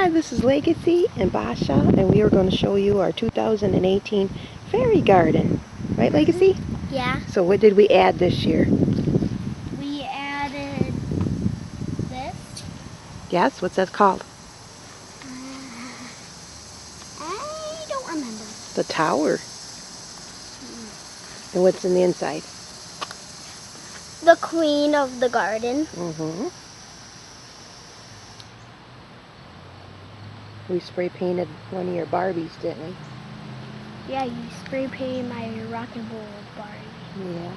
Hi, this is Legacy and Basha, and we are going to show you our 2018 fairy garden. Right, Legacy? Yeah. So what did we add this year? We added this. Yes, what's that called? I don't remember. The tower. And what's in the inside? The queen of the garden. We spray painted one of your Barbies, didn't we? Yeah, you spray painted my rock and roll Barbie. Yeah.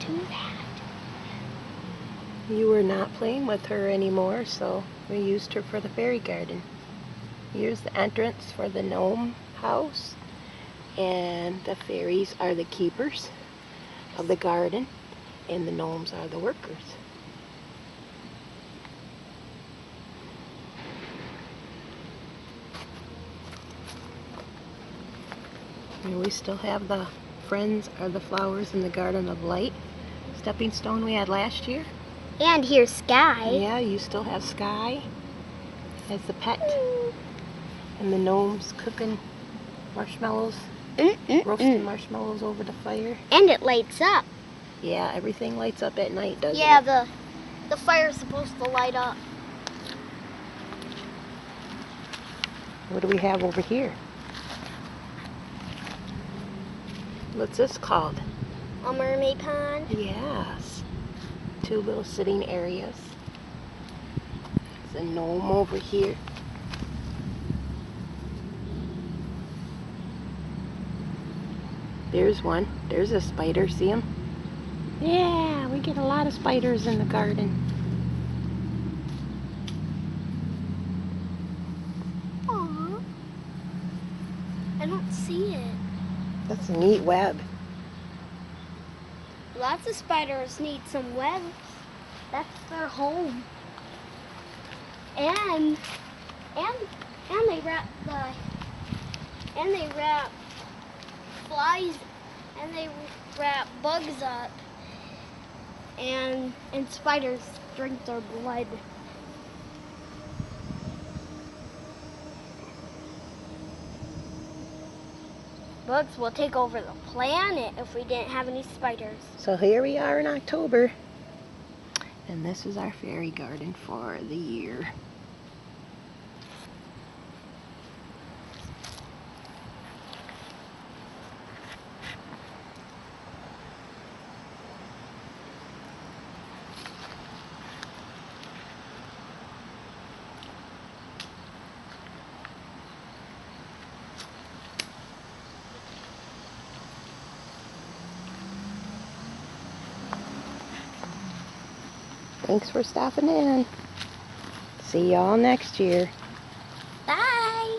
Do that. You were not playing with her anymore, so we used her for the fairy garden. Here's the entrance for the gnome house, and the fairies are the keepers of the garden, and the gnomes are the workers. And we still have the friends are the flowers in the garden of light stepping stone we had last year. And here's Sky. Yeah, you still have Sky as the pet. And the gnomes cooking marshmallows, roasting marshmallows over the fire. And it lights up. Yeah, everything lights up at night, doesn't it? Yeah, the fire's supposed to light up. What do we have over here? What's this called? A mermaid pond. Yes. Two little sitting areas. There's a gnome over here. There's one. There's a spider. See him? Yeah, we get a lot of spiders in the garden. Aww. I don't see it. That's a neat web. Lots of spiders need some webs. That's their home. And they wrap flies, and they wrap bugs up, and spiders drink their blood. Bugs will take over the planet if we didn't have any spiders. So here we are in October, and this is our fairy garden for the year. Thanks for stopping in. See y'all next year. Bye!